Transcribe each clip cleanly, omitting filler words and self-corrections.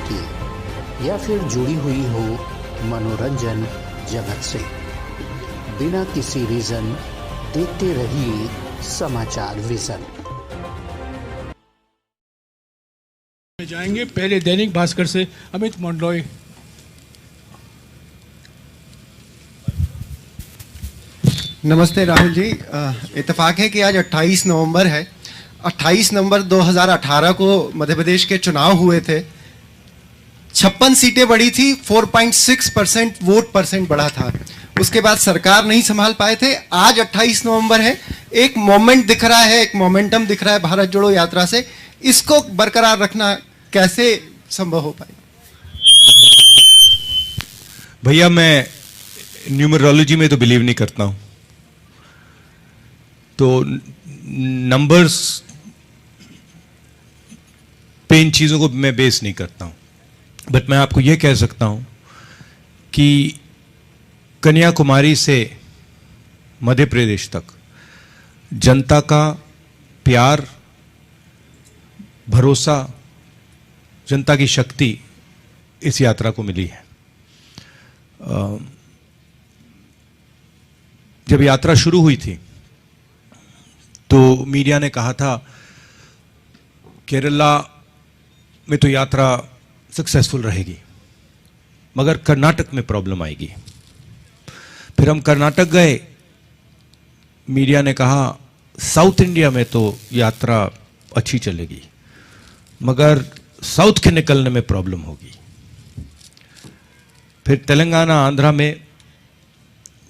की या फिर जुड़ी हुई हो मनोरंजन जगत से, बिना किसी रीजन देखते रहिए समाचार विजन। जाएंगे पहले दैनिक भास्कर से अमित मंडलोई। नमस्ते राहुल जी, इत्तेफाक है कि आज 28 नवंबर है। 28 नवंबर 2018 को मध्य प्रदेश के चुनाव हुए थे। 56 सीटें बढ़ी थी, 4.6% वोट परसेंट बढ़ा था। उसके बाद सरकार नहीं संभाल पाए थे। आज 28 नवंबर है, एक मोमेंट दिख रहा है, एक मोमेंटम दिख रहा है भारत जोड़ो यात्रा से। इसको बरकरार रखना कैसे संभव हो पाए? भैया, मैं न्यूमरोलॉजी में तो बिलीव नहीं करता हूं, तो नंबर्स पे इन चीज़ों को मैं बेस नहीं करता हूं। बट मैं आपको यह कह सकता हूं कि कन्याकुमारी से मध्य प्रदेश तक जनता का प्यार, भरोसा, जनता की शक्ति इस यात्रा को मिली है। जब यात्रा शुरू हुई थी तो मीडिया ने कहा था केरला में तो यात्रा सक्सेसफुल रहेगी, मगर कर्नाटक में प्रॉब्लम आएगी। फिर हम कर्नाटक गए, मीडिया ने कहा साउथ इंडिया में तो यात्रा अच्छी चलेगी, मगर साउथ के निकलने में प्रॉब्लम होगी। फिर तेलंगाना, आंध्रा में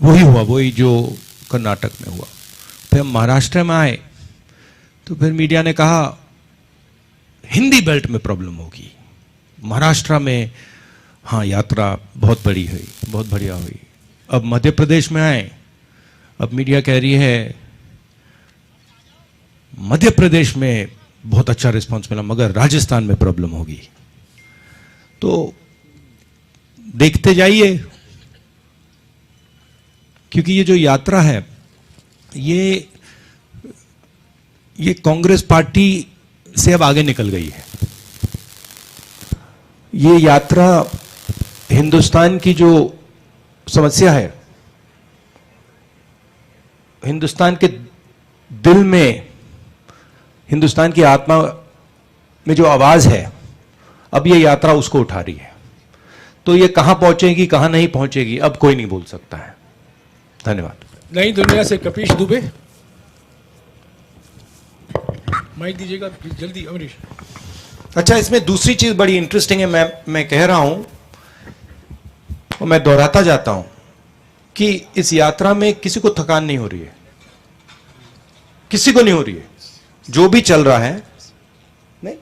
वही हुआ, वही जो कर्नाटक में हुआ। फिर हम महाराष्ट्र में आए तो फिर मीडिया ने कहा हिंदी बेल्ट में प्रॉब्लम होगी, महाराष्ट्र में हाँ यात्रा बहुत बड़ी हुई, बहुत बढ़िया हुई। अब मध्य प्रदेश में आए, अब मीडिया कह रही है मध्य प्रदेश में बहुत अच्छा रिस्पांस मिला, मगर राजस्थान में प्रॉब्लम होगी। तो देखते जाइए, क्योंकि ये जो यात्रा है ये कांग्रेस पार्टी से अब आगे निकल गई है। ये यात्रा हिंदुस्तान की जो समस्या है, हिंदुस्तान के दिल में, हिंदुस्तान की आत्मा में जो आवाज है, अब ये यात्रा उसको उठा रही है। तो ये कहां पहुंचेगी, कहां नहीं पहुंचेगी, अब कोई नहीं बोल सकता है। धन्यवाद। नई दुनिया से कपिश दुबे, माइक दीजिएगा जल्दी अमरीश। अच्छा, इसमें दूसरी चीज बड़ी इंटरेस्टिंग है, मैं कह रहा हूं और मैं दोहराता जाता हूं कि इस यात्रा में किसी को थकान नहीं हो रही है, किसी को नहीं हो रही है। जो भी चल रहा है, नहीं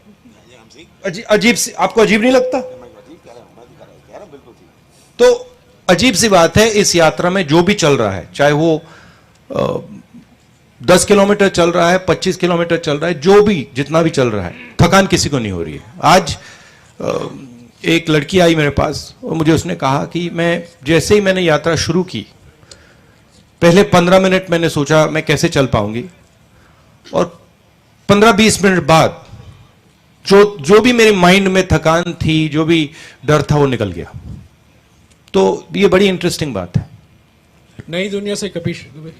अजीब सी, आपको अजीब नहीं लगता? तो अजीब सी बात है, इस यात्रा में जो भी चल रहा है, चाहे वो 10 किलोमीटर चल रहा है, 25 किलोमीटर चल रहा है, जो भी जितना भी चल रहा है, थकान किसी को नहीं हो रही है। आज एक लड़की आई मेरे पास और मुझे उसने कहा कि मैं जैसे ही मैंने यात्रा शुरू की, पहले 15 मिनट मैंने सोचा मैं कैसे चल पाऊंगी, और 15-20 मिनट बाद जो भी मेरे माइंड में थकान थी, जो भी डर था, वो निकल गया। तो ये बड़ी इंटरेस्टिंग बात है। नई दुनिया से कपिश दुबे।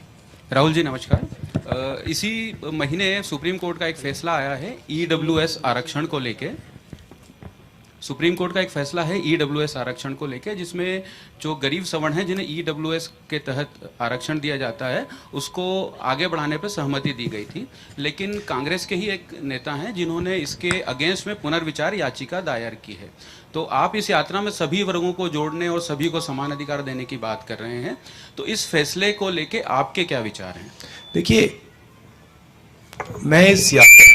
राहुल जी नमस्कार। इसी महीने सुप्रीम कोर्ट का एक फैसला आया है ईडब्ल्यूएस आरक्षण को लेके। सुप्रीम कोर्ट का एक फैसला है ईडब्ल्यूएस आरक्षण को लेके, जिसमें जो गरीब सवर्ण हैं जिन्हें ईडब्ल्यूएस के तहत आरक्षण दिया जाता है, उसको आगे बढ़ाने पर सहमति दी गई थी। लेकिन कांग्रेस के ही एक नेता हैं जिन्होंने इसके अगेंस्ट में पुनर्विचार याचिका दायर की है। तो आप इस यात्रा में सभी वर्गों को जोड़ने और सभी को समान अधिकार देने की बात कर रहे हैं, तो इस फैसले को लेके आपके क्या विचार हैं? देखिए, मैं इस यात्रा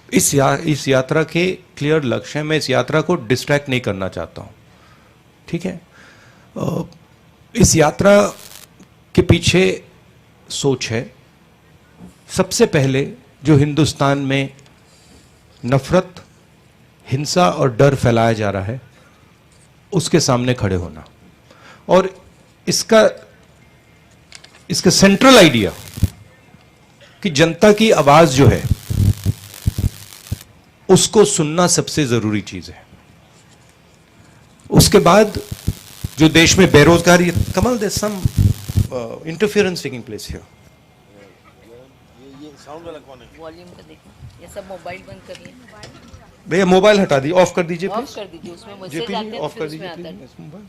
इस यात्रा के क्लियर लक्ष्य है। मैं इस यात्रा को डिस्ट्रैक्ट नहीं करना चाहता हूं, ठीक है? इस यात्रा के पीछे सोच है, सबसे पहले जो हिंदुस्तान में नफरत, हिंसा और डर फैलाया जा रहा है, उसके सामने खड़े होना। और इसका इसका सेंट्रल आइडिया कि जनता की आवाज जो है उसको सुनना सबसे जरूरी चीज है। उसके बाद जो देश में बेरोजगारी, कमल there some interference taking place here. Volume का देखो, ये सब मोबाइल बंद करिए, भैया मोबाइल हटा दीजिए, ऑफ कर दीजिए ऑफ प्लीज। कर दीजिए, उसमें मैसेज जेपी आते जी हैं ऑफ फिर कर उसमें दीजिए आता है। Please mobile.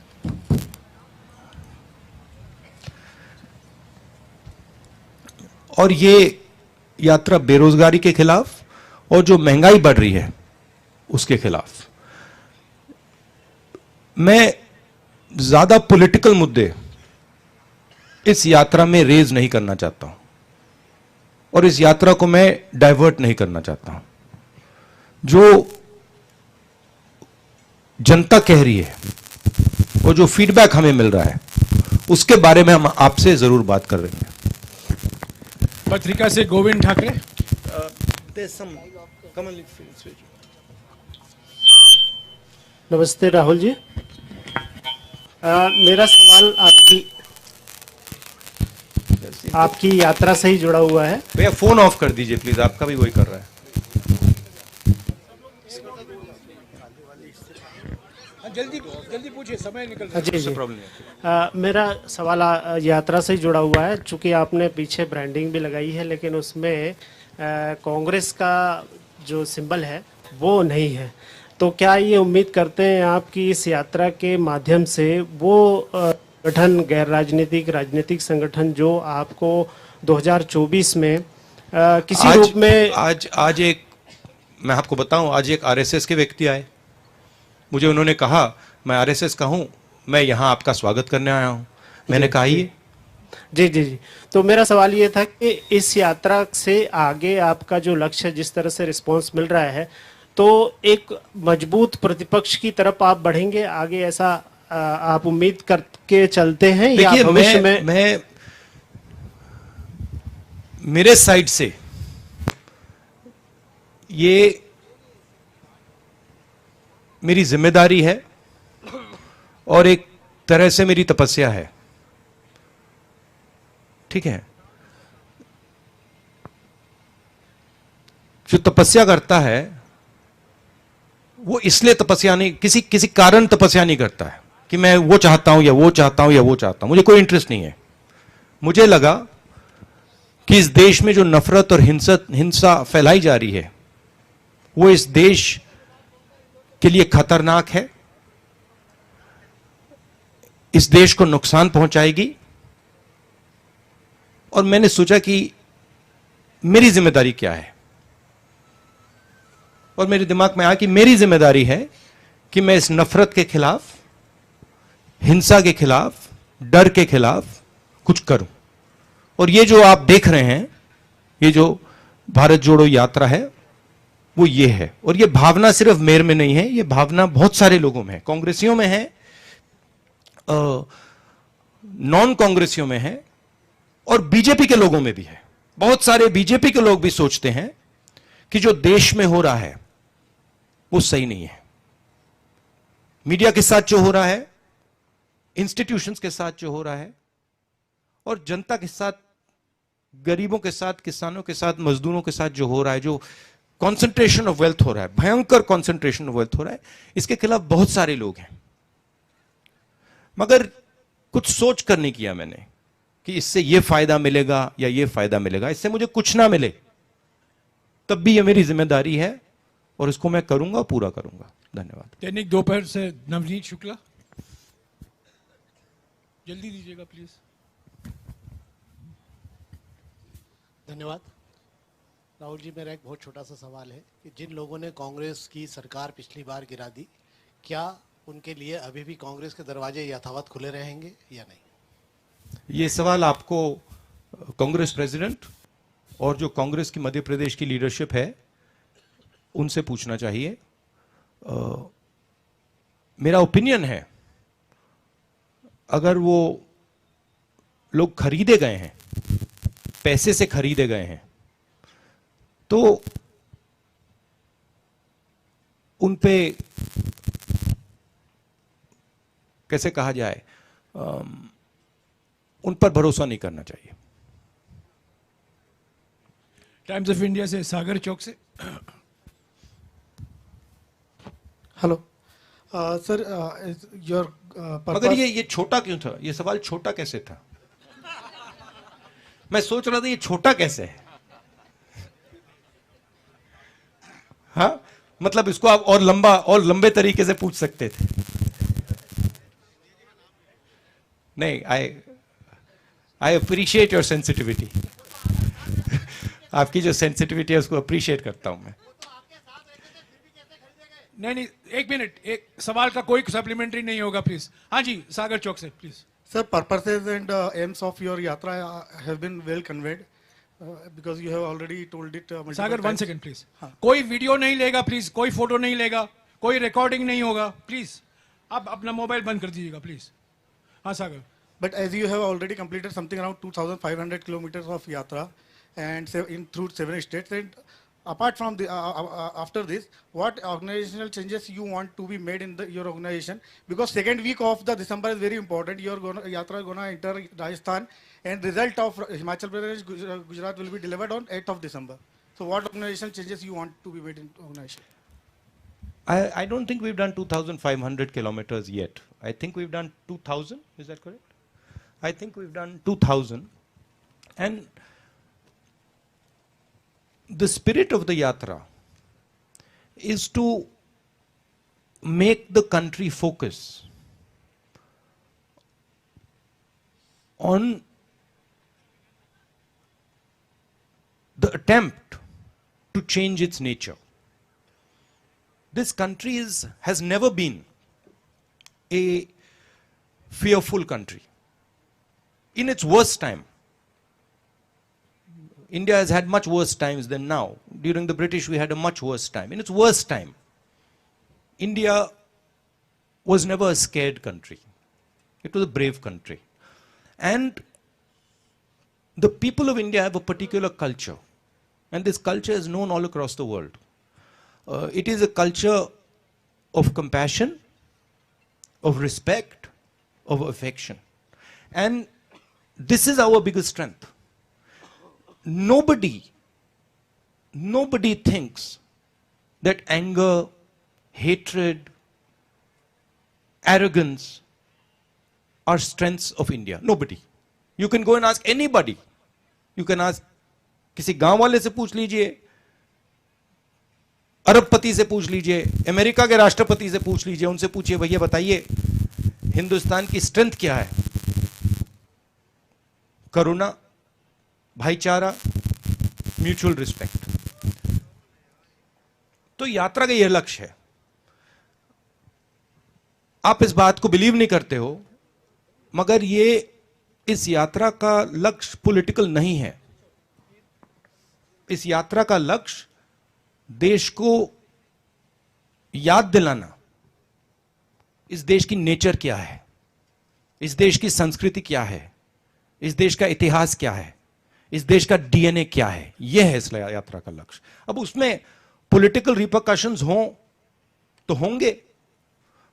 और ये यात्रा बेरोजगारी के खिलाफ और जो महंगाई बढ़ रही है उसके खिलाफ। मैं ज्यादा पॉलिटिकल मुद्दे इस यात्रा में रेज नहीं करना चाहता हूं और इस यात्रा को मैं डाइवर्ट नहीं करना चाहता हूं। जो जनता कह रही है और जो फीडबैक हमें मिल रहा है उसके बारे में हम आपसे जरूर बात कर रहे हैं। पत्रिका से गोविंद ठाकरे। नमस्ते राहुल जी। मेरा सवाल आपकी यात्रा से ही जुड़ा हुआ है। भैया फोन ऑफ कर दीजिए प्लीज, आपका भी वही कर रहा है। जल्दी जल्दी पूछिए, समय निकल रहा है। जी जी। प्रॉब्लम नहीं। मेरा सवाल यात्रा से ही जुड़ा हुआ है। चूंकि आपने पीछे ब्रांडिंग भी लगाई है लेकिन उसमें कांग्रेस का जो सिंबल है वो नहीं है, तो क्या ये उम्मीद करते हैं आप कि इस यात्रा के माध्यम से वो संगठन, गैर राजनीतिक राजनीतिक संगठन जो आपको 2024 में किसी रूप में आज एक, मैं आपको बताऊं, आज एक आरएसएस के व्यक्ति आए, मुझे उन्होंने कहा मैं आरएसएस का हूं, मैं यहां आपका स्वागत करने आया हूं। मैंने कहा ये जी जी जी। तो मेरा सवाल ये था कि इस यात्रा से आगे आपका जो लक्ष्य, जिस तरह से रिस्पांस मिल रहा है, तो एक मजबूत प्रतिपक्ष की तरफ आप बढ़ेंगे आगे, ऐसा आप उम्मीद करके चलते हैं या भविष्य में? मैं मेरे साइड से ये मेरी जिम्मेदारी है और एक तरह से मेरी तपस्या है, ठीक है। जो तपस्या करता है वो इसलिए तपस्या नहीं, किसी कारण तपस्या नहीं करता है कि मैं वो चाहता हूं या वो चाहता हूं या वो चाहता हूं। मुझे कोई इंटरेस्ट नहीं है। मुझे लगा कि इस देश में जो नफरत और हिंसा फैलाई जा रही है वो इस देश के लिए खतरनाक है, इस देश को नुकसान पहुंचाएगी। और मैंने सोचा कि मेरी जिम्मेदारी क्या है, और मेरे दिमाग में आया कि मेरी जिम्मेदारी है कि मैं इस नफरत के खिलाफ, हिंसा के खिलाफ, डर के खिलाफ कुछ करूं। और ये जो आप देख रहे हैं, ये जो भारत जोड़ो यात्रा है वो ये है। और ये भावना सिर्फ मेरे में नहीं है, ये भावना बहुत सारे लोगों में है, कांग्रेसियों में है, नॉन कांग्रेसियों में है और बीजेपी के लोगों में भी है। बहुत सारे बीजेपी के लोग भी सोचते हैं कि जो देश में हो रहा है वो सही नहीं है। मीडिया के साथ जो हो रहा है, इंस्टीट्यूशंस के साथ जो हो रहा है, और जनता के साथ, गरीबों के साथ, किसानों के साथ, मजदूरों के साथ जो हो रहा है, जो कॉन्सेंट्रेशन ऑफ वेल्थ हो रहा है, भयंकर कॉन्सेंट्रेशन ऑफ वेल्थ हो रहा है, इसके खिलाफ बहुत सारे लोग हैं। मगर कुछ सोच कर नहीं किया मैंने कि इससे यह फायदा मिलेगा या यह फायदा मिलेगा। इससे मुझे कुछ ना मिले तब भी यह मेरी जिम्मेदारी है और इसको मैं करूंगा, पूरा करूंगा। धन्यवाद। दैनिक दोपहर से नवनीत शुक्ला, जल्दी दीजिएगा प्लीज। धन्यवाद। राहुल जी, मेरा एक बहुत छोटा सा सवाल है कि जिन लोगों ने कांग्रेस की सरकार पिछली बार गिरा दी, क्या उनके लिए अभी भी कांग्रेस के दरवाजे यथावत खुले रहेंगे या नहीं? ये सवाल आपको कांग्रेस प्रेसिडेंट और जो कांग्रेस की मध्य प्रदेश की लीडरशिप है उनसे पूछना चाहिए। मेरा ओपिनियन है, अगर वो लोग खरीदे गए हैं, पैसे से खरीदे गए हैं, तो उन पे कैसे कहा जाए, उन पर भरोसा नहीं करना चाहिए। टाइम्स ऑफ इंडिया से सागर चौक से। हेलो सर, योर मगर ये छोटा क्यों था? ये सवाल छोटा कैसे था? मैं सोच रहा था ये छोटा कैसे है। हाँ, मतलब इसको आप और लंबा और लंबे तरीके से पूछ सकते थे। नहीं, आई अप्रिशिएट योर सेंसिटिविटी। आपकी जो सेंसिटिविटी है उसको अप्रिशिएट करता हूं मैं। नहीं, एक मिनट, एक सवाल का कोई सप्लीमेंट्री नहीं होगा प्लीज। हाँ जी, सागर चौक से please. Sir, purposes and aims of your yatra have been well conveyed because you have already told it multiple Sagar, 1 times. Second please. कोई वीडियो नहीं लेगा प्लीज, कोई फोटो नहीं लेगा, कोई रिकॉर्डिंग नहीं होगा प्लीज। आप अपना मोबाइल बंद कर दीजिएगा प्लीज। हाँ सागर। But as you have already completed something around 2,500 kilometers of yatra and through 7 states, and apart from the after this, what organizational changes you want to be made in your organization? Because second week of the December is very important. Your yatra is gonna enter Rajasthan, and result of Himachal Pradesh, Gujarat will be delivered on 8th of December. So what organizational changes you want to be made in organization? I don't think we've done 2,500 kilometers yet. I think we've done 2,000. Is that correct? I think we've done 2,000. And the spirit of the yatra is to make the country focus on the attempt to change its nature. This country has never been a fearful country. In its worst time, India has had much worse times than now. During the British, we had a much worse time. In its worst time, India was never a scared country. It was a brave country. And the people of India have a particular culture. And this culture is known all across the world. It is a culture of compassion, of respect, of affection. And this is our biggest strength. Nobody thinks that anger, hatred, arrogance are strengths of India. Nobody. You can go and ask anybody. You can ask किसी गांव वाले से पूछ लीजिए, अरबपति से पूछ लीजिए, अमेरिका के राष्ट्रपति से पूछ लीजिए, उनसे पूछिए भैया बताइए हिंदुस्तान की स्ट्रेंथ क्या है? करुणा, भाईचारा, म्यूचुअल रिस्पेक्ट। तो यात्रा का यह लक्ष्य है। आप इस बात को बिलीव नहीं करते हो, मगर ये इस यात्रा का लक्ष्य पॉलिटिकल नहीं है। इस यात्रा का लक्ष्य देश को याद दिलाना, इस देश की नेचर क्या है, इस देश की संस्कृति क्या है, इस देश का इतिहास क्या है, इस देश का डीएनए क्या है, यह है इस यात्रा का लक्ष्य। अब उसमें पॉलिटिकल रिपरकशंस हों तो होंगे,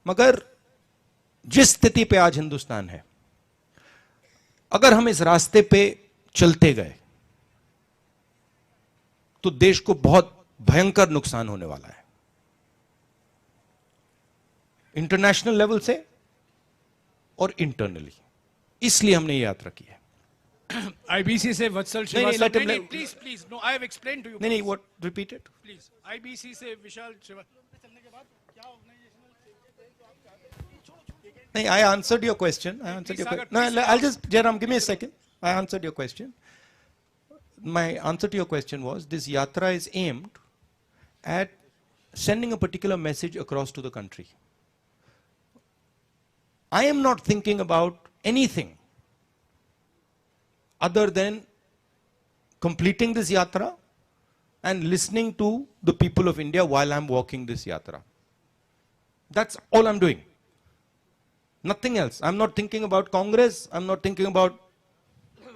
मगर जिस स्थिति पे आज हिंदुस्तान है, अगर हम इस रास्ते पे चलते गए तो देश को बहुत भयंकर नुकसान होने वाला है, इंटरनेशनल लेवल से और इंटरनली। इसलिए हमने ये यात्रा की है। आईबीसी से Vatsal Srivastava, please please, no I have explain to you. नहीं, what, repeat it please. IBC से विशाल श्रीवास्तव चलने के बाद क्या नहीं, I answered your question. I answered your question. No, I'll just, Jairam, give me a second. I answered your question. My answer to your question was, this yatra is aimed at sending a particular message across to the country. I am not thinking about anything other than completing this yatra and listening to the people of India while I'm walking this yatra. That's all I'm doing. Nothing else. I'm not thinking about Congress. I'm not thinking about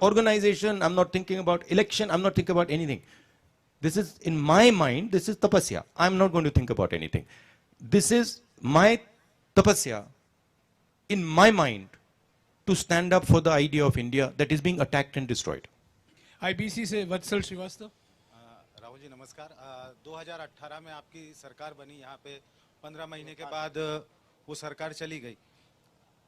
organization. I'm not thinking about election. I'm not thinking about anything. This is, in my mind, this is tapasya. I'm not going to think about anything. This is my tapasya, in my mind, to stand up for the idea of India that is being attacked and destroyed. IBC से वत्सल श्रीवास्तव। राहुल जी नमस्कार। 2018 में आपकी सरकार बनी, यहाँ पे 15 महीने के बाद वो सरकार चली गई,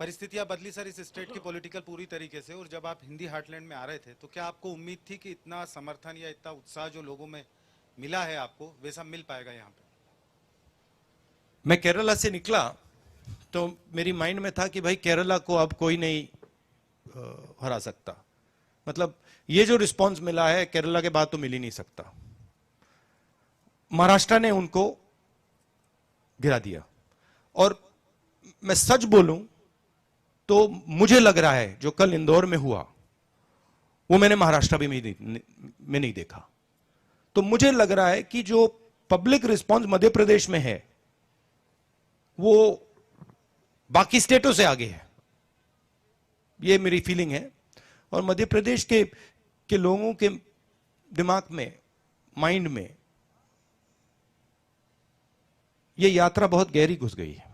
परिस्थितियां बदली सर इस स्टेट की पॉलिटिकल पूरी तरीके से। और जब आप हिंदी हार्टलैंड में आ रहे थे तो क्या आपको उम्मीद थी कि इतना समर्थन या इतना उत्साह जो लोगों में मिला है आपको वैसा मिल पाएगा यहाँ पे? मैं केरला से निकला तो मेरी माइंड में था कि भाई केरला को अब कोई नहीं हरा सकता। मतलब ये जो रिस्पांस मिला है केरला के बाद तो मिल ही नहीं सकता। महाराष्ट्र ने उनको गिरा दिया। और मैं सच बोलूं तो मुझे लग रहा है जो कल इंदौर में हुआ वो मैंने महाराष्ट्र में नहीं देखा। तो मुझे लग रहा है कि जो पब्लिक रिस्पांस मध्य प्रदेश में है वो बाकी स्टेटों से आगे है, ये मेरी फीलिंग है। और मध्य प्रदेश के लोगों के दिमाग में, माइंड में ये यात्रा बहुत गहरी घुस गई है।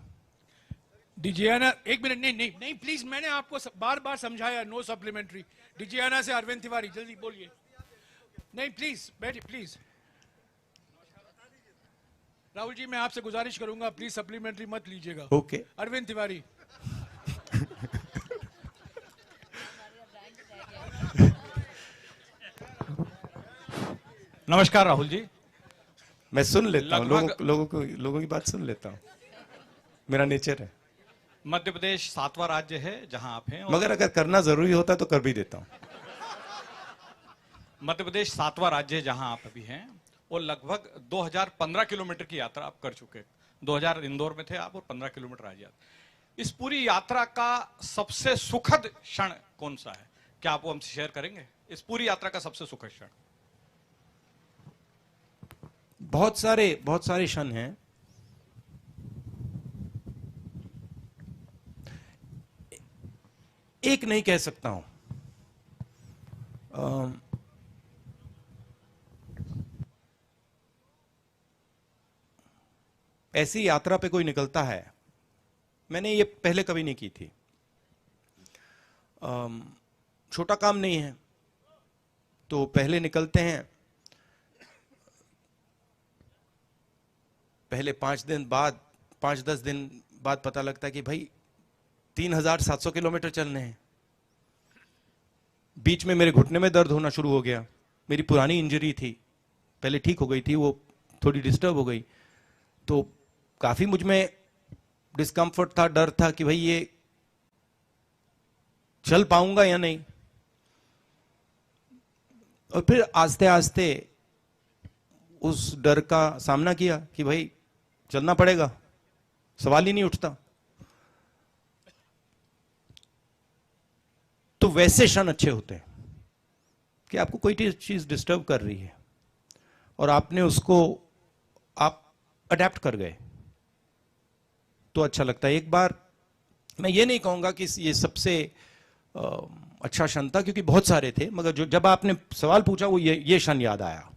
डिजियाना, एक मिनट, नहीं प्लीज, मैंने आपको बार बार समझाया, नो सप्लीमेंट्री। डिजियाना से अरविंद तिवारी, जल्दी बोलिए। नहीं प्लीज बैठिए प्लीज। राहुल जी मैं आपसे गुजारिश करूंगा प्लीज सप्लीमेंट्री मत लीजिएगा। ओके। अरविंद तिवारी। नमस्कार राहुल जी। मैं सुन लेता हूं, लोगों की बात सुन लेता हूं, मेरा नेचर है। मध्य प्रदेश 7वां राज्य है जहां आप हैं, मगर अगर करना जरूरी होता तो कर भी देता हूं। मध्य प्रदेश 7वां राज्य है जहां आप अभी हैं और लगभग 2015 किलोमीटर की यात्रा आप कर चुके। 2000 इंदौर में थे आप और 15 किलोमीटर आज यात्रा। इस पूरी यात्रा का सबसे सुखद क्षण कौन सा है, क्या आप वो हमसे शेयर करेंगे? इस पूरी यात्रा का सबसे सुखद क्षण। बहुत सारे क्षण हैं। एक नहीं कह सकता हूं। ऐसी यात्रा पे कोई निकलता है, मैंने ये पहले कभी नहीं की थी। छोटा काम नहीं है, तो पहले निकलते हैं, पहले 5-10 दिन बाद पता लगता है कि भाई 3700 किलोमीटर चलने हैं। बीच में मेरे घुटने में दर्द होना शुरू हो गया। मेरी पुरानी इंजरी थी, पहले ठीक हो गई थी, वो थोड़ी डिस्टर्ब हो गई, तो काफी मुझ में डिस्कम्फर्ट था, डर था कि भाई ये चल पाऊंगा या नहीं। और फिर आस्ते आस्ते उस डर का सामना किया कि भाई चलना पड़ेगा, सवाल ही नहीं उठता। तो वैसे क्षण अच्छे होते हैं कि आपको कोई चीज डिस्टर्ब कर रही है और आपने उसको आप अडेप्ट कर गए, तो अच्छा लगता है। एक बार मैं ये नहीं कहूंगा कि ये सबसे अच्छा क्षण था, क्योंकि बहुत सारे थे, मगर जब आपने सवाल पूछा वो ये क्षण याद आया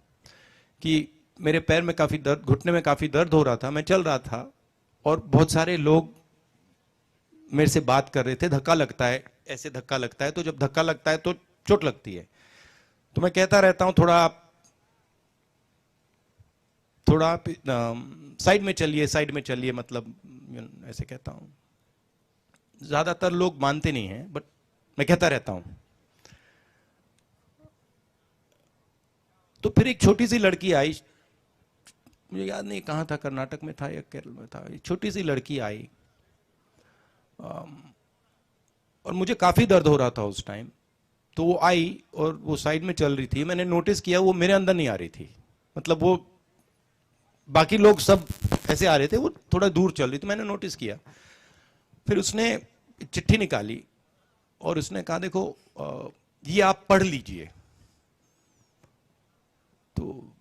कि मेरे पैर में काफी दर्द, घुटने में काफी दर्द हो रहा था, मैं चल रहा था और बहुत सारे लोग मेरे से बात कर रहे थे। धक्का लगता है, ऐसे धक्का लगता है, तो जब धक्का लगता है तो चोट लगती है। तो मैं कहता रहता हूं थोड़ा आप साइड में चलिए, मतलब ऐसे कहता हूं। ज्यादातर लोग मानते नहीं हैं, बट मैं कहता रहता हूं। तो फिर एक छोटी सी लड़की आई, मुझे याद नहीं कहां था, कर्नाटक में था या केरल में था। एक छोटी सी लड़की आई और मुझे काफी दर्द हो रहा था उस टाइम। तो वो आई और वो साइड में चल रही थी। मैंने नोटिस किया वो मेरे अंदर नहीं आ रही थी, मतलब वो बाकी लोग सब ऐसे आ रहे थे, वो थोड़ा दूर चल रही थी, मैंने नोटिस किया। फिर उसने चिट्ठी निकाली और उसने कहा देखो ये आप पढ़ लीजिए। तो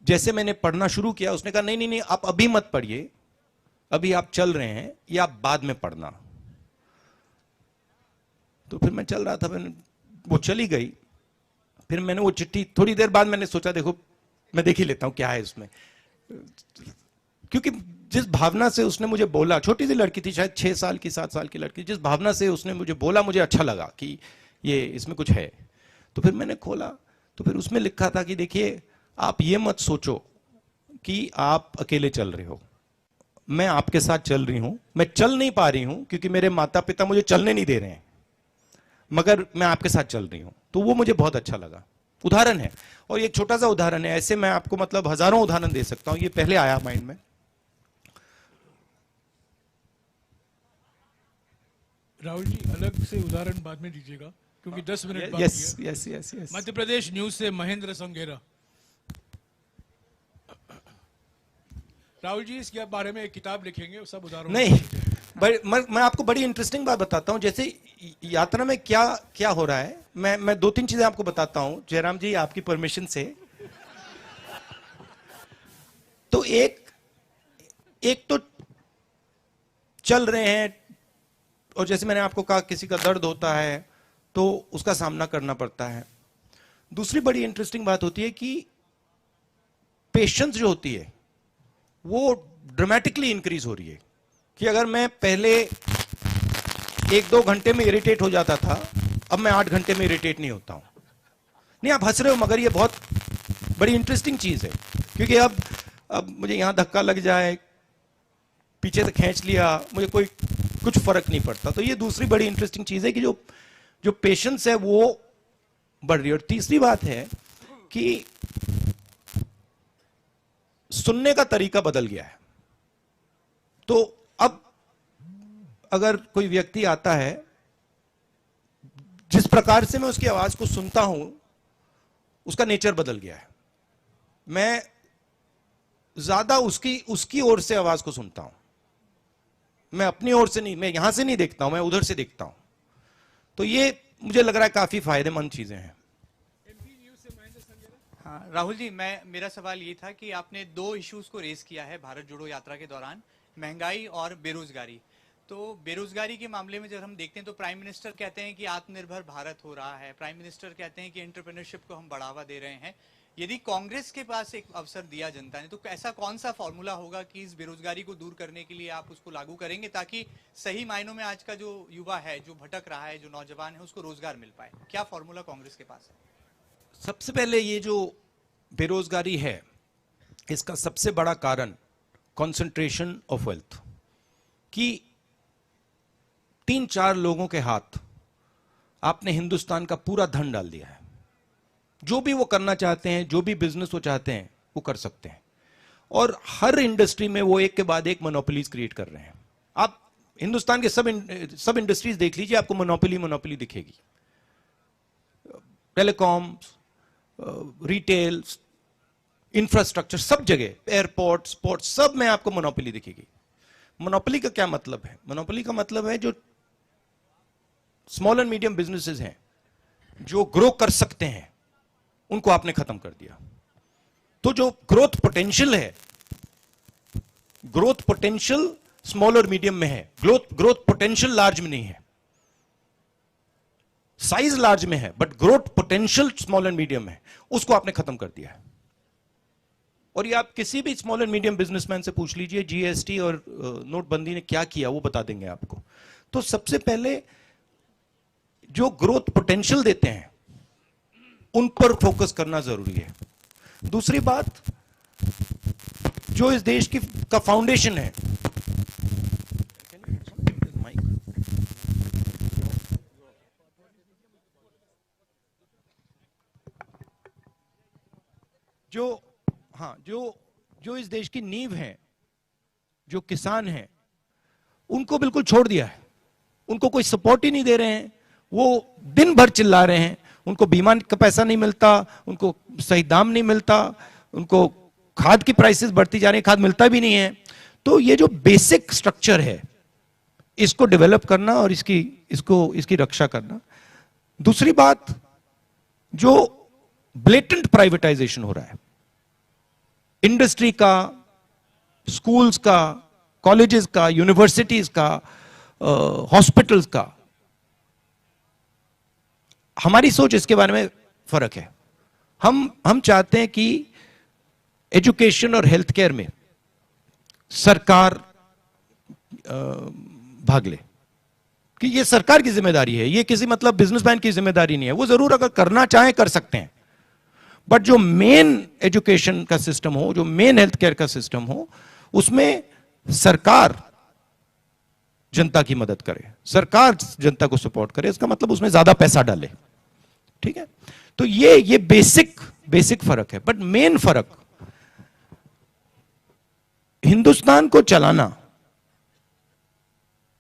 जैसे मैंने पढ़ना शुरू किया, उसने कहा नहीं आप अभी मत पढ़िए, अभी आप चल रहे हैं, ये आप बाद में पढ़ना। तो फिर मैं चल रहा था, वो चली गई। फिर मैंने वो चिट्ठी थोड़ी देर बाद मैंने सोचा देखो मैं देख ही लेता हूं क्या है उसमें। क्योंकि जिस भावना से उसने मुझे बोला, छोटी सी लड़की थी, शायद 6 साल की 7 साल की लड़की, जिस भावना से उसने मुझे बोला, मुझे अच्छा लगा कि ये इसमें कुछ है। तो फिर मैंने खोला, तो फिर उसमें लिखा था कि देखिए, आप ये मत सोचो कि आप अकेले चल रहे हो, मैं आपके साथ चल रही हूं। मैं चल नहीं पा रही हूं क्योंकि मेरे माता पिता मुझे चलने नहीं दे रहे हैं, मगर मैं आपके साथ चल रही हूं। तो वो मुझे बहुत अच्छा लगा। उदाहरण है, और ये छोटा सा उदाहरण है, ऐसे मैं आपको मतलब हजारों उदाहरण दे सकता हूं। ये पहले आया माइंड में। राहुल जी, अलग से उदाहरण बाद में दीजिएगा क्योंकि 10 मिनट बाकी यस है। Yes yes yes. Madhya Pradesh news से महेंद्र संगेरा। राहुल जी, इसके बारे में एक किताब लिखेंगे, सब उदाहरण नहीं, मैं आपको बड़ी इंटरेस्टिंग बात बताता हूं। जैसे यात्रा में क्या क्या हो रहा है, मैं 2-3 चीजें आपको बताता हूं, जयराम जी आपकी परमिशन से। तो एक तो चल रहे हैं, और जैसे मैंने आपको कहा, किसी का दर्द होता है तो उसका सामना करना पड़ता है। दूसरी बड़ी इंटरेस्टिंग बात होती है कि पेशेंस जो होती है वो ड्रामेटिकली इंक्रीज हो रही है। कि अगर मैं पहले 1-2 घंटे में इरिटेट हो जाता था, अब मैं 8 घंटे में इरिटेट नहीं होता हूं। नहीं, आप हंस रहे हो, मगर ये बहुत बड़ी इंटरेस्टिंग चीज है। क्योंकि अब मुझे यहां धक्का लग जाए, पीछे से खींच लिया, मुझे कुछ फर्क नहीं पड़ता। तो ये दूसरी बड़ी इंटरेस्टिंग चीज है कि जो पेशेंस है वो बढ़ रही है। और तीसरी बात है कि सुनने का तरीका बदल गया है। तो अब अगर कोई व्यक्ति आता है, जिस प्रकार से मैं उसकी आवाज को सुनता हूं, उसका नेचर बदल गया है। मैं ज्यादा उसकी ओर से आवाज को सुनता हूं, मैं अपनी ओर से नहीं, मैं यहां से नहीं देखता हूं, मैं उधर से देखता हूं। तो ये मुझे लग रहा है काफी फायदेमंद चीजें हैं। हाँ, राहुल जी, मेरा सवाल ये था कि आपने 2 इश्यूज को रेज किया है भारत जोड़ो यात्रा के दौरान, महंगाई और बेरोजगारी। तो बेरोजगारी के मामले में जब हम देखते हैं तो प्राइम मिनिस्टर कहते हैं कि आत्मनिर्भर भारत हो रहा है, प्राइम मिनिस्टर कहते हैं कि एंटरप्रेन्योरशिप को हम बढ़ावा दे रहे हैं। यदि कांग्रेस के पास एक अवसर दिया जनता ने, तो ऐसा कौन सा फॉर्मूला होगा कि इस बेरोजगारी को दूर करने के लिए आप उसको लागू करेंगे, ताकि सही मायनों में आज का जो युवा है, जो भटक रहा है, जो नौजवान है, उसको रोजगार मिल पाए? क्या फॉर्मूला कांग्रेस के पास है? सबसे पहले ये जो बेरोजगारी है, इसका सबसे बड़ा कारण कंसंट्रेशन ऑफ वेल्थ, कि 3-4 लोगों के हाथ आपने हिंदुस्तान का पूरा धन डाल दिया है। जो भी वो करना चाहते हैं, जो भी बिजनेस वो चाहते हैं, वो कर सकते हैं। और हर इंडस्ट्री में वो एक के बाद एक मोनोपोलीज क्रिएट कर रहे हैं। आप हिंदुस्तान के सब इंडस्ट्रीज देख लीजिए, आपको मोनोपोली दिखेगी। टेलीकॉम, रिटेल, इंफ्रास्ट्रक्चर, सब जगह, एयरपोर्ट, स्पोर्ट्स, सब में आपको मोनोपोली दिखेगी। मोनोपोली का क्या मतलब है? मोनोपोली का मतलब है जो स्मॉल एंड मीडियम बिजनेसेस हैं, जो ग्रो कर सकते हैं, उनको आपने खत्म कर दिया। तो जो ग्रोथ पोटेंशियल है, ग्रोथ पोटेंशियल स्मॉल और मीडियम में है, ग्रोथ पोटेंशियल लार्ज में नहीं है। साइज लार्ज में है, but growth potential small and medium है, उसको आपने खत्म कर दिया है। और ये आप किसी भी स्मॉल एंड मीडियम बिजनेसमैन से पूछ लीजिए, जीएसटी और नोटबंदी ने क्या किया, वो बता देंगे आपको। तो सबसे पहले जो ग्रोथ पोटेंशियल देते हैं, उन पर फोकस करना जरूरी है। दूसरी बात, जो इस देश का फाउंडेशन है, जो इस देश की नींव है, जो किसान हैं, उनको बिल्कुल छोड़ दिया है। उनको कोई सपोर्ट ही नहीं दे रहे हैं। वो दिन भर चिल्ला रहे हैं, उनको बीमा का पैसा नहीं मिलता, उनको सही दाम नहीं मिलता, उनको खाद की प्राइसेस बढ़ती जा रही है, खाद मिलता भी नहीं है। तो ये जो बेसिक स्ट्रक्चर है, इसको डेवलप करना और इसकी रक्षा करना। दूसरी बात, जो ब्लेटेंट प्राइवेटाइजेशन हो रहा है, इंडस्ट्री का, स्कूल्स का, कॉलेजेस का, यूनिवर्सिटीज का, हॉस्पिटल्स का, हमारी सोच इसके बारे में फर्क है। हम चाहते हैं कि एजुकेशन और हेल्थ केयर में सरकार भाग ले, कि ये सरकार की जिम्मेदारी है, ये किसी मतलब बिजनेसमैन की जिम्मेदारी नहीं है। वो जरूर अगर करना चाहे कर सकते हैं, बट जो मेन एजुकेशन का सिस्टम हो, जो मेन हेल्थ केयर का सिस्टम हो, उसमें सरकार जनता की मदद करे, सरकार जनता को सपोर्ट करे, इसका मतलब उसमें ज्यादा पैसा डाले। ठीक है, तो ये बेसिक फर्क है। बट मेन फर्क, हिंदुस्तान को चलाना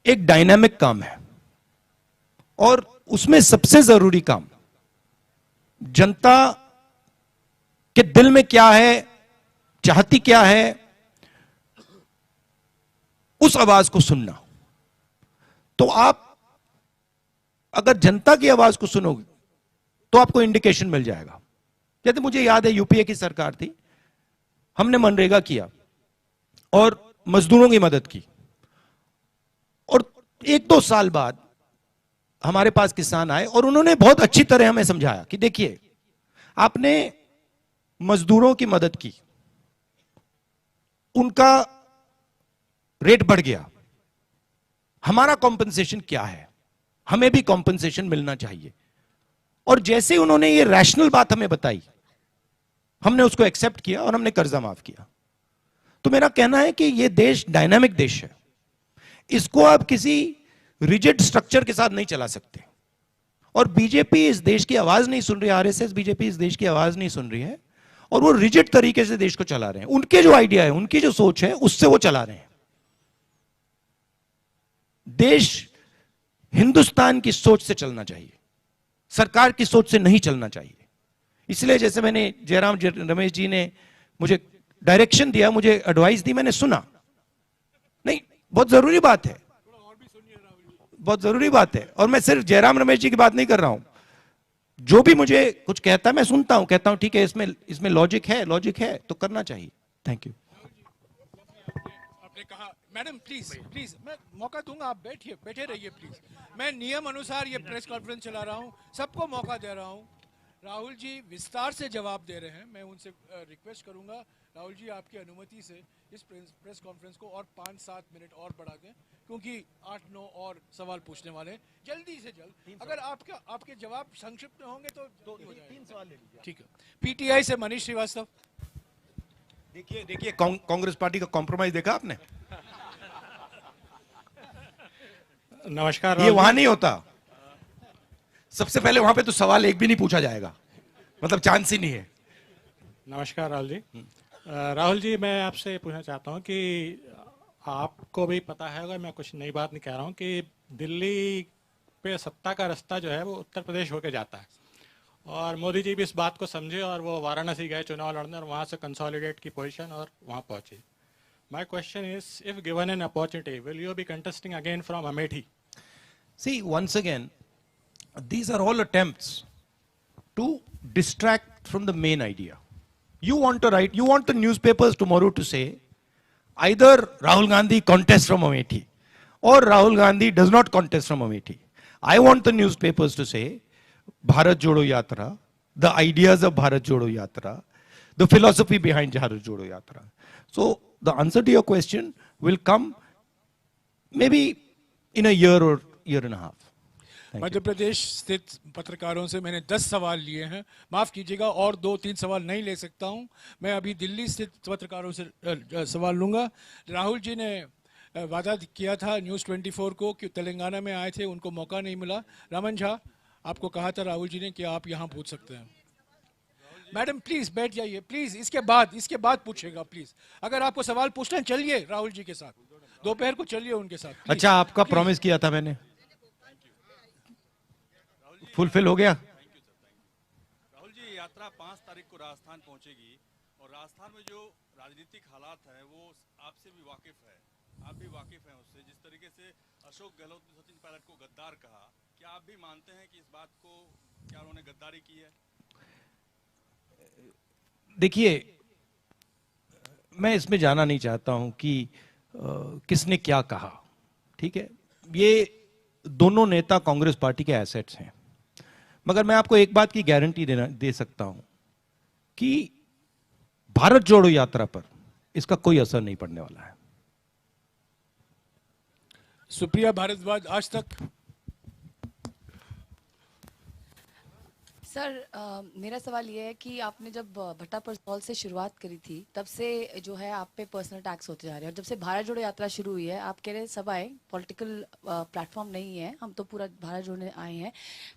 एक डायनामिक काम है, और उसमें सबसे जरूरी काम जनता के दिल में क्या है, चाहती क्या है, उस आवाज को सुनना। तो आप अगर जनता की आवाज को सुनोगे तो आपको इंडिकेशन मिल जाएगा। जैसे मुझे याद है यूपीए की सरकार थी, हमने मनरेगा किया और मजदूरों की मदद की, और 1-2 साल बाद हमारे पास किसान आए और उन्होंने बहुत अच्छी तरह हमें समझाया कि देखिए, आपने मजदूरों की मदद की, उनका रेट बढ़ गया, हमारा कॉम्पेंसेशन क्या है, हमें भी कॉम्पेंसेशन मिलना चाहिए। और जैसे उन्होंने ये रैशनल बात हमें बताई, हमने उसको एक्सेप्ट किया और हमने कर्जा माफ किया। तो मेरा कहना है कि ये देश डायनामिक देश है, इसको आप किसी रिजिड स्ट्रक्चर के साथ नहीं चला सकते। और बीजेपी इस देश की आवाज नहीं सुन रही, आरएसएस बीजेपी इस देश की आवाज नहीं सुन रही है, और वो रिजिड तरीके से देश को चला रहे हैं। उनके जो आइडिया है, उनकी जो सोच है, उससे वो चला रहे हैं। देश हिंदुस्तान की सोच से चलना चाहिए, सरकार की सोच से नहीं चलना चाहिए। इसलिए जैसे मैंने जयराम रमेश जी ने मुझे डायरेक्शन दिया, मुझे एडवाइस दी, मैंने सुना। नहीं, बहुत जरूरी बात है, बहुत जरूरी बात है। और मैं सिर्फ जयराम रमेश जी की बात नहीं कर रहा हूं, जो भी मुझे कुछ कहता है मैं सुनता हूं, कहता हूं ठीक है, इसमें लॉजिक है तो करना चाहिए। Thank you. आपने कहा मैडम प्लीज मैं मौका दूंगा, आप बैठे रहिए प्लीज। मैं नियम अनुसार ये प्रेस कॉन्फ्रेंस चला रहा हूँ, सबको मौका दे रहा हूँ। राहुल जी विस्तार से जवाब दे रहे हैं, मैं उनसे रिक्वेस्ट करूंगा राहुल जी आपकी अनुमति से इस प्रेस कॉन्फ्रेंस को और 5-7 मिनट और बढ़ा दें, क्योंकि 8-9 और सवाल पूछने वाले हैं। जल्दी से जल्द अगर आपके जवाब संक्षिप्त में होंगे तो 3 सवाल ले लीजिए। ठीक है, पीटीआई से मनीष श्रीवास्तव। देखिए कांग्रेस पार्टी का कॉम्प्रोमाइज देखा आपने? नमस्कार। ये वहां नहीं होता, सबसे पहले वहां पे तो सवाल एक भी नहीं पूछा जाएगा, मतलब चांस ही नहीं है। नमस्कार राहुल जी। राहुल जी, मैं आपसे पूछना चाहता हूं कि आपको भी पता है, अगर मैं कुछ नई बात नहीं कह रहा हूं, कि दिल्ली पे सत्ता का रास्ता जो है वो उत्तर प्रदेश होके जाता है, और मोदी जी भी इस बात को समझे और वो वाराणसी गए चुनाव लड़ने, और वहां से कंसोलिडेट की पोजीशन और वहां पहुंचे। My question is, if given an opportunity, will you be contesting again from Amethi? See, once again, these are all attempts to distract from the main idea. You want the newspapers tomorrow to say, either Rahul Gandhi contests from Amethi, or Rahul Gandhi does not contest from Amethi. I want the newspapers to say, Bharat Jodo Yatra, the ideas of Bharat Jodo Yatra, the philosophy behind Bharat Jodo Yatra. So, the answer to your question will come maybe in a year or year and a half. Madhya Pradesh स्थित पत्रकारों से मैंने 10 सवाल लिए हैं, माफ कीजिएगा और 2-3 सवाल नहीं ले सकता हूं। मैं अभी दिल्ली स्थित पत्रकारों से सवाल लूंगा। राहुल जी ने वादा किया था न्यूज़ 24 को कि तेलंगाना में आए थे, उनको मौका नहीं मिला। रमन झा, आपको कहा था राहुल जी ने कि आप यहां पूछ सकते हैं। मैडम प्लीज बैठ जाइए प्लीज, इसके बाद पूछेगा प्लीज। अगर आपको सवाल पूछना है चलिए राहुल जी के साथ, दोपहर को चलिए उनके साथ। अच्छा, आपका प्रॉमिस किया था मैंने, फुलफिल हो गया? राहुल जी, यात्रा 5 तारीख को राजस्थान पहुंचेगी, और राजस्थान में जो राजनीतिक हालात है वो आपसे भी वाकिफ है, आप भी वाकिफ हैं उससे। जिस तरीके से अशोक गहलोत ने सचिन पायलट को गद्दार कहा, क्या आप भी मानते हैं कि इस बात को, क्या उन्होंने गद्दारी की है? देखिए, मैं इसमें जाना नहीं चाहता हूं कि किसने क्या कहा, ठीक है। ये दोनों नेता कांग्रेस पार्टी के एसेट्स हैं, मगर मैं आपको एक बात की गारंटी दे सकता हूं कि भारत जोड़ो यात्रा पर इसका कोई असर नहीं पड़ने वाला है। सुप्रिया भारद्वाज, आज तक। सर मेरा सवाल ये है कि आपने जब भट्टा परसौल से शुरुआत करी थी तब से जो है आप पे पर्सनल टैक्स होते जा रहे हैं, और जब से भारत जोड़ो यात्रा शुरू हुई है आप कह रहे हैं सब आए, पॉलिटिकल प्लेटफॉर्म नहीं है, हम तो पूरा भारत जोड़ने आए हैं।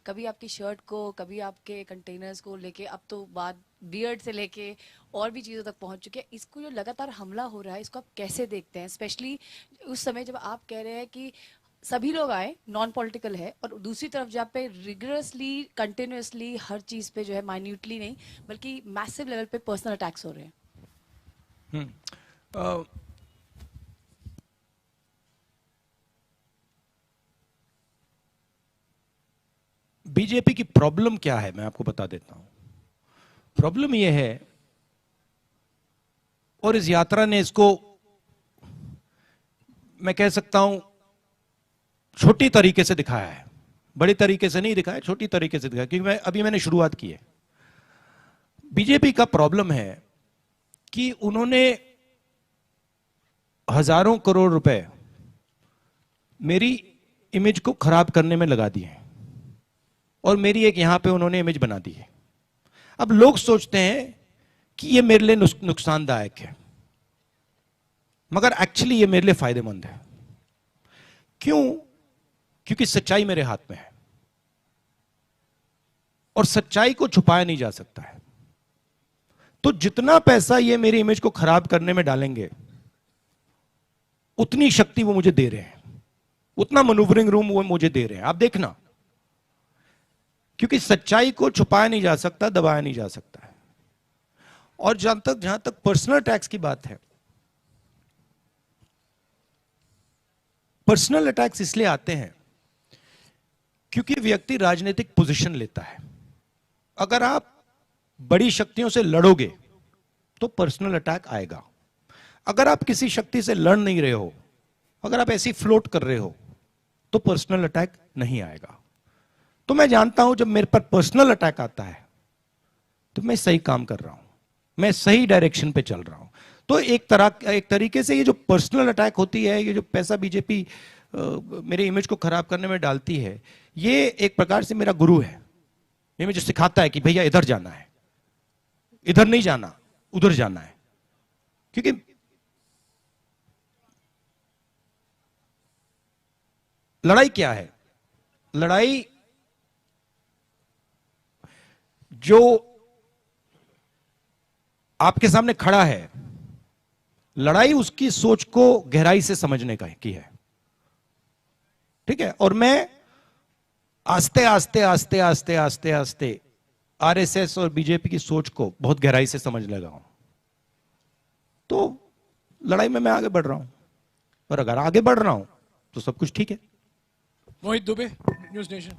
कभी आपकी शर्ट को, कभी आपके कंटेनर्स को लेके, अब तो बात बियर्ड से लेके और भी चीज़ों तक पहुंच चुके हैं। इसको जो लगातार हमला हो रहा है इसको आप कैसे देखते हैं, स्पेशली उस समय जब आप कह रहे हैं कि सभी लोग आए, नॉन पॉलिटिकल है, और दूसरी तरफ जहाँ पे रिगरसली कंटिन्यूसली हर चीज पे जो है, माइन्यूटली नहीं बल्कि मैसिव लेवल पे पर्सनल अटैक्स हो रहे हैं। बीजेपी की प्रॉब्लम क्या है मैं आपको बता देता हूं। प्रॉब्लम यह है, और इस यात्रा ने इसको मैं कह सकता हूं छोटी तरीके से दिखाया है, बड़ी तरीके से नहीं दिखाया, छोटी तरीके से दिखाया, क्योंकि मैंने शुरुआत की है। बीजेपी का प्रॉब्लम है कि उन्होंने हजारों करोड़ रुपए मेरी इमेज को खराब करने में लगा दिए हैं, और मेरी एक यहां पे उन्होंने इमेज बना दी है। अब लोग सोचते हैं कि ये मेरे लिए नुकसानदायक है, मगर एक्चुअली ये मेरे लिए फायदेमंद है। क्यों? क्योंकि सच्चाई मेरे हाथ में है, और सच्चाई को छुपाया नहीं जा सकता है। तो जितना पैसा ये मेरी इमेज को खराब करने में डालेंगे, उतनी शक्ति वो मुझे दे रहे हैं, उतना मैन्यूवरिंग रूम वो मुझे दे रहे हैं। आप देखना, क्योंकि सच्चाई को छुपाया नहीं जा सकता, दबाया नहीं जा सकता है। और जहां तक पर्सनल टैक्स की बात है, पर्सनल अटैक्स इसलिए आते हैं क्योंकि व्यक्ति राजनीतिक पोजीशन लेता है। अगर आप बड़ी शक्तियों से लड़ोगे तो पर्सनल अटैक आएगा। अगर आप किसी शक्ति से लड़ नहीं रहे हो, अगर आप ऐसी फ्लोट कर रहे हो, तो पर्सनल अटैक नहीं आएगा। तो मैं जानता हूं जब मेरे पर पर्सनल अटैक आता है तो मैं सही काम कर रहा हूं, मैं सही डायरेक्शन पे चल रहा हूं। तो एक तरीके से ये जो पर्सनल अटैक होती है, ये जो पैसा बीजेपी मेरे इमेज को खराब करने में डालती है, ये एक प्रकार से मेरा गुरु है। ये मुझे सिखाता है कि भैया इधर जाना है, इधर नहीं जाना, उधर जाना है। क्योंकि लड़ाई क्या है? लड़ाई जो आपके सामने खड़ा है, लड़ाई उसकी सोच को गहराई से समझने की है। ठीक है? और मैं आस्ते आस्ते आस्ते आस्ते आस्ते आस्ते आरएसएस और बीजेपी की सोच को बहुत गहराई से समझने लगा हूं। तो लड़ाई में मैं आगे बढ़ रहा हूं, और अगर आगे बढ़ रहा हूं तो सब कुछ ठीक है। Mohit Dubey, news nation.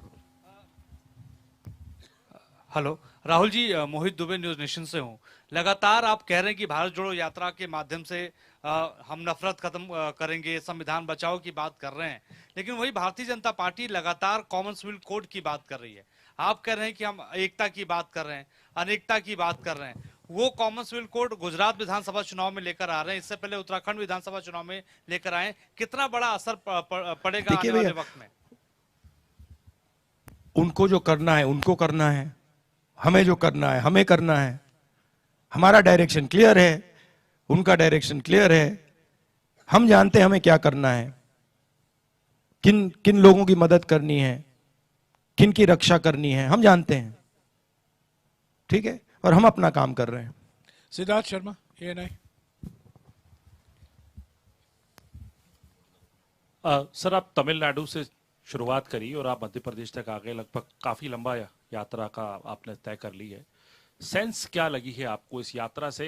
Hello Rahul ji, Mohit Dubey news nation से हूं। लगातार आप कह रहे हैं कि भारत जोड़ो यात्रा के माध्यम से हम नफरत खत्म करेंगे, संविधान बचाओ की बात कर रहे हैं, लेकिन वही भारतीय जनता पार्टी लगातार कॉमनवेल्थ कोड की बात कर रही है। आप कह रहे हैं कि हम एकता की बात कर रहे हैं, अनेकता की बात कर रहे हैं। वो कॉमनवेल्थ कोड गुजरात विधानसभा चुनाव में लेकर आ रहे हैं, इससे पहले उत्तराखंड विधानसभा चुनाव में लेकर आए। कितना बड़ा असर पड़ेगा आने वाले वक्त में? उनको जो करना है उनको करना है, हमें जो करना है हमें करना है। हमारा डायरेक्शन क्लियर है, उनका डायरेक्शन क्लियर है। हम जानते हैं हमें क्या करना है, किन किन लोगों की मदद करनी है, किन की रक्षा करनी है, हम जानते हैं। ठीक है? और हम अपना काम कर रहे हैं। सिद्धार्थ शर्मा, ANI। सर, आप तमिलनाडु से शुरुआत करी और आप मध्य प्रदेश तक आ गए, लगभग काफी लंबा यात्रा का आपने तय कर ली है। सेंस क्या लगी है आपको इस यात्रा से?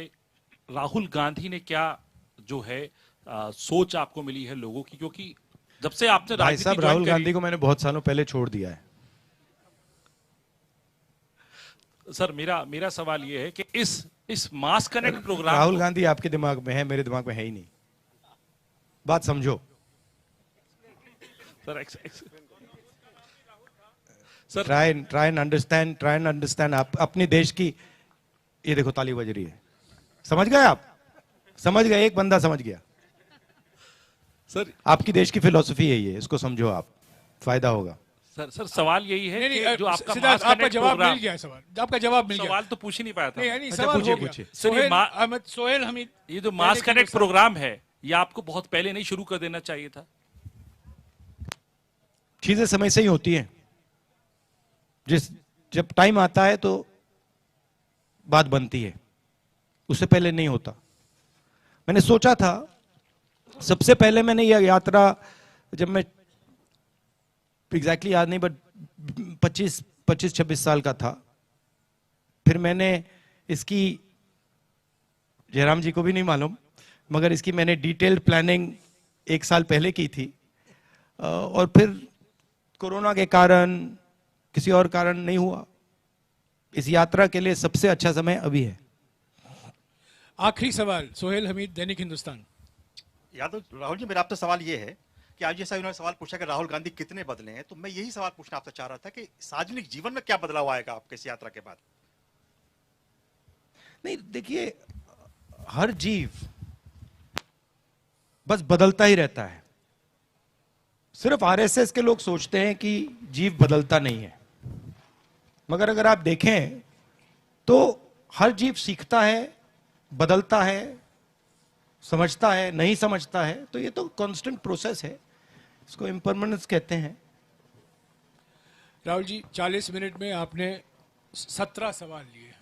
राहुल गांधी ने क्या जो है सोच आपको मिली है लोगों की? क्योंकि जब से आपने भाई साहब, राहुल गांधी को मैंने बहुत सालों पहले छोड़ दिया है। सर, मेरा सवाल यह है कि इस मास कनेक्ट प्रोग्राम, राहुल गांधी आपके दिमाग में है, मेरे दिमाग में है ही नहीं। बात समझो सर। Try and understand. आप अपने देश की, ये देखो ताली बज रही है, समझ गए आप? समझ गए? एक बंदा समझ गया। सर आपकी देश की फिलॉसफी यही है, इसको समझो आप, फायदा होगा। सर सवाल यही है नहीं, कि जो आपका सिद्धार्थ, मास आपका कनेक्ट जवाब प्रोग्राम, मिल गया, आपका जवाब मिल गया। सवाल तो पूछ ही नहीं पाया था। नहीं, अच्छा, सवाल हो पूछिए। गया। सर सोहेल हमीद, ये जो मास कनेक्ट प्रोग्राम है, ये आपको बहुत पहले नहीं शुरू कर देना चाहिए था? चीजें समय से ही होती हैं, जब टाइम आता है तो बात बनती है, उससे पहले नहीं होता। मैंने सोचा था, सबसे पहले मैंने यह यात्रा, जब मैं एग्जैक्टली याद नहीं, बट 25-26 साल का था, फिर मैंने इसकी, जयराम जी को भी नहीं मालूम, मगर इसकी मैंने डिटेल्ड प्लानिंग 1 साल पहले की थी, और फिर कोरोना के कारण, किसी और कारण नहीं हुआ। इस यात्रा के लिए सबसे अच्छा समय अभी है। आखिरी सवाल, सोहेल हमीद, दैनिक हिंदुस्तान। यादव राहुल जी, मेरा आपसे सवाल ये है कि आज जैसा उन्होंने सवाल पूछा कि राहुल गांधी कितने बदले हैं, तो मैं यही सवाल पूछना आपसे चाह रहा था कि सार्वजनिक जीवन में क्या बदलाव आएगा आपके इस यात्रा के बाद? नहीं, देखिए, हर जीव बस बदलता ही रहता है। सिर्फ आरएसएस के लोग सोचते हैं कि जीव बदलता नहीं है, मगर अगर आप देखें तो हर जीव सीखता है, बदलता है, समझता है, नहीं समझता है, तो ये तो कांस्टेंट प्रोसेस है, इसको इम्परमानेंस कहते हैं। राहुल जी, 40 मिनट में आपने 17 सवाल लिए हैं।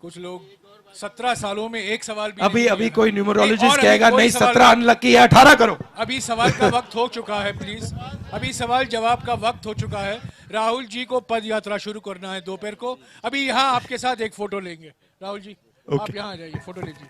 कुछ लोग 17 सालों में एक सवाल भी अभी कोई न्यूमरोलॉजिस्ट कहेगा नहीं 17 अनलकी है, 18 करो। अभी सवाल का वक्त हो चुका है, प्लीज। अभी सवाल जवाब का वक्त हो चुका है। राहुल जी को पद यात्रा शुरू करना है दोपहर को। अभी यहाँ आपके साथ एक फोटो लेंगे। राहुल जी, आप यहाँ आ जाइए, फोटो लीजिए।